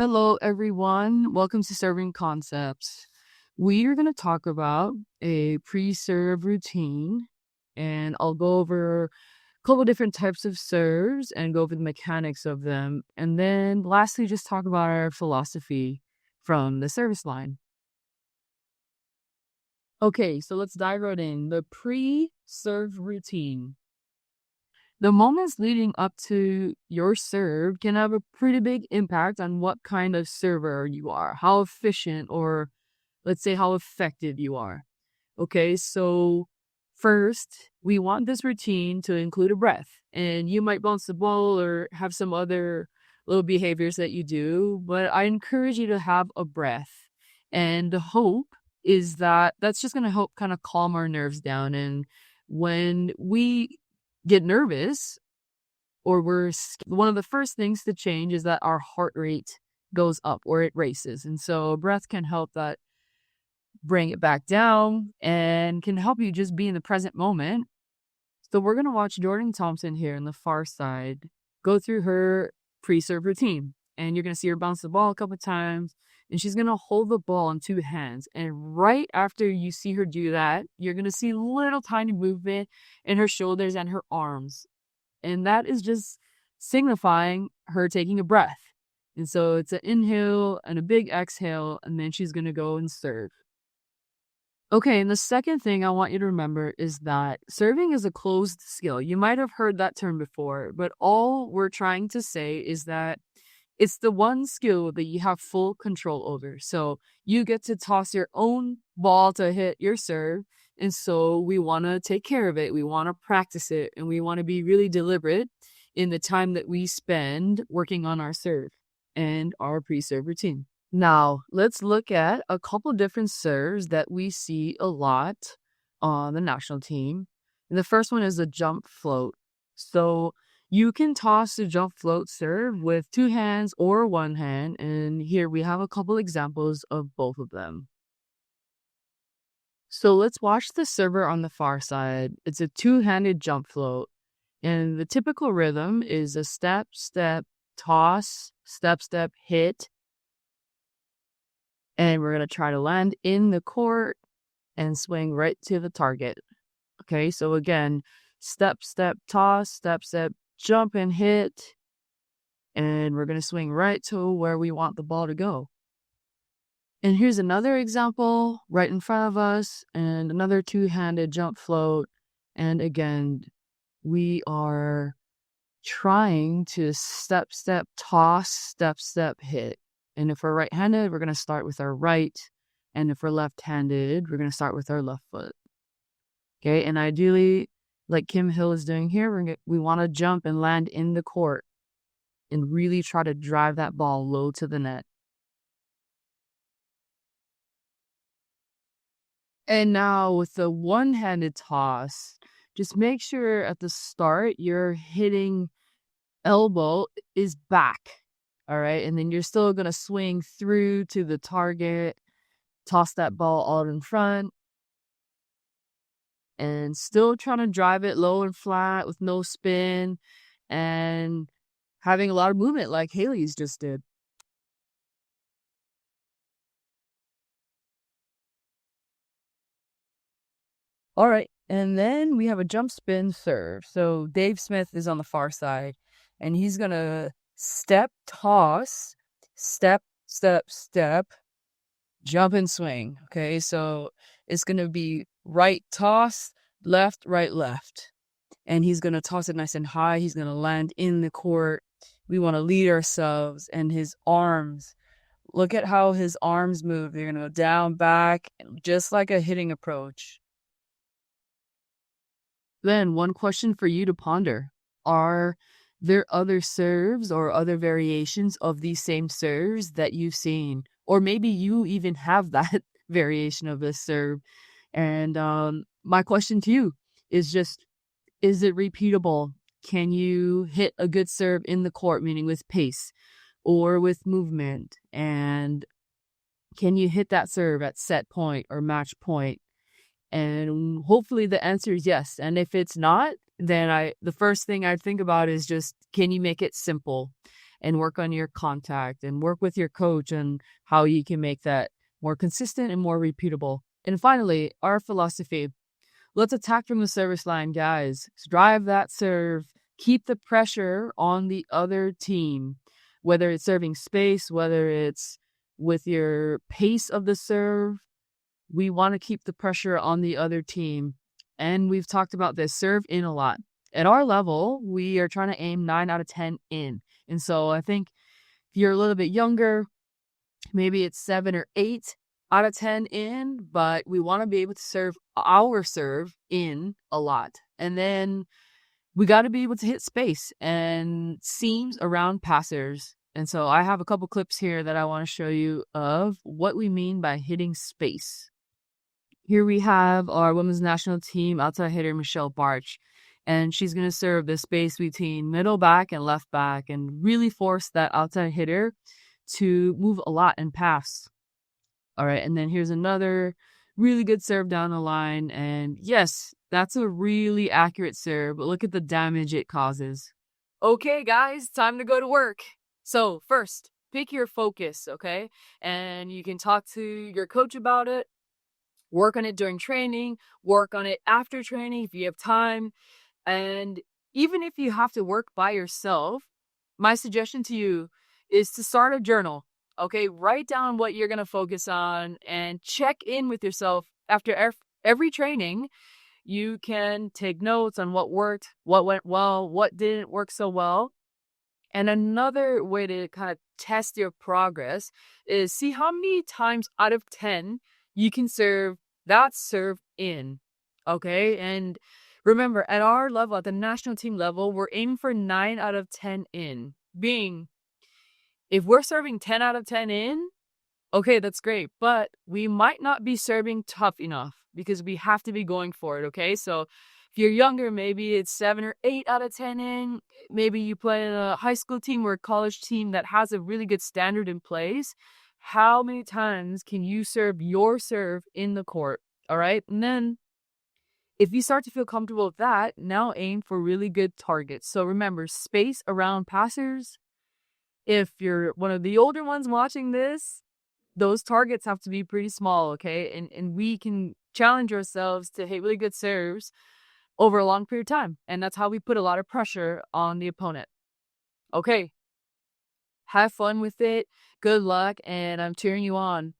Hello, everyone. Welcome to Serving Concepts. We are going to talk about a pre-serve routine, and I'll go over a couple different types of serves and go over the mechanics of them. And then lastly, just talk about our philosophy from the service line. Okay, so let's dive right in. The pre-serve routine. The moments leading up to your serve can have a pretty big impact on what kind of server you are, how efficient or let's say how effective you are. Okay, so first, we want this routine to include a breath. And you might bounce the ball or have some other little behaviors that you do, but I encourage you to have a breath. And the hope is that that's just going to help kind of calm our nerves down. And when we get nervous or one of the first things to change is that our heart rate goes up or it races. And so breath can help that bring it back down and can help you just be in the present moment. So we're going to watch Jordan Thompson here on the far side go through her pre-serve routine. And you're going to see her bounce the ball a couple of times. And she's going to hold the ball in two hands. And right after you see her do that, you're going to see little tiny movement in her shoulders and her arms. And that is just signifying her taking a breath. And so it's an inhale and a big exhale. And then she's going to go and serve. Okay, and the second thing I want you to remember is that serving is a closed skill. You might have heard that term before, but all we're trying to say is that it's the one skill that you have full control over. So you get to toss your own ball to hit your serve. And so we want to take care of it. We want to practice it. And we want to be really deliberate in the time that we spend working on our serve and our pre-serve routine. Now, let's look at a couple different serves that we see a lot on the national team. And the first one is a jump float. So you can toss the jump float serve with two hands or one hand. And here we have a couple examples of both of them. So let's watch the server on the far side. It's a two-handed jump float. And the typical rhythm is a step, step, toss, step, step, hit. And we're going to try to land in the court and swing right to the target. Okay, so again, step, step, toss, step, step, jump and hit. And we're going to swing right to where we want the ball to go. And here's another example right in front of us and another two-handed jump float. And again, we are trying to step, step, toss, step, step, hit. And if we're right-handed, we're going to start with our right. And if we're left-handed, we're going to start with our left foot. Okay, and ideally, like Kim Hill is doing here, we want to jump and land in the court and really try to drive that ball low to the net. And now with the one-handed toss, just make sure at the start your hitting elbow is back. All right. And then you're still going to swing through to the target, toss that ball out in front, and still trying to drive it low and flat with no spin and having a lot of movement like Haley's just did. All right. And then we have a jump spin serve. So Dave Smith is on the far side, and he's going to step, toss, step, step, step, jump and swing. Okay, so it's going to be right toss, left, right, left. And he's going to toss it nice and high. He's going to land in the court. We want to lead ourselves. And his arms, look at how his arms move. They're going to go down, back, just like a hitting approach. Then one question for you to ponder. Are there other serves or other variations of these same serves that you've seen? Or maybe you even have that variation of this serve. And my question to you is just, is it repeatable? Can you hit a good serve in the court, meaning with pace or with movement? And can you hit that serve at set point or match point? And hopefully the answer is yes. And if it's not, then the first thing I think about is just, can you make it simple? and work on your contact and work with your coach and how you can make that more consistent and more repeatable. And finally, our philosophy. Let's attack from the service line, guys. Drive that serve. Keep the pressure on the other team, whether it's serving space, whether it's with your pace of the serve. We want to keep the pressure on the other team. And we've talked about this serve in a lot. At our level, we are trying to aim 9 out of 10 in. And so I think if you're a little bit younger, maybe it's 7 or 8 out of 10 in, but we want to be able to serve our serve in a lot. And then we got to be able to hit space and seams around passers. And so I have a couple clips here that I want to show you of what we mean by hitting space. Here we have our women's national team outside hitter, Michelle Barch. And she's going to serve the space between middle back and left back and really force that outside hitter to move a lot and pass. All right, and then here's another really good serve down the line. And yes, that's a really accurate serve, but look at the damage it causes. Okay, guys, time to go to work. So first, pick your focus, okay? And you can talk to your coach about it. Work on it during training. Work on it after training if you have time. And even if you have to work by yourself, my suggestion to you is to start a journal. Okay, write down what you're going to focus on and check in with yourself after every training. You can take notes on what worked, what went well, what didn't work so well. And another way to kind of test your progress is see how many times out of 10 you can serve that serve in. Okay, and remember, at our level, at the national team level, we're aiming for 9 out of 10 in. Being, if we're serving 10 out of 10 in, okay, that's great. But we might not be serving tough enough because we have to be going for it, okay? So if you're younger, maybe it's 7 or 8 out of 10 in. Maybe you play in a high school team or a college team that has a really good standard in place. How many times can you serve your serve in the court, all right? And then if you start to feel comfortable with that, now aim for really good targets. So remember, space around passers. If you're one of the older ones watching this, those targets have to be pretty small, okay? And we can challenge ourselves to hit really good serves over a long period of time. And that's how we put a lot of pressure on the opponent. Okay. Have fun with it. Good luck, and I'm cheering you on.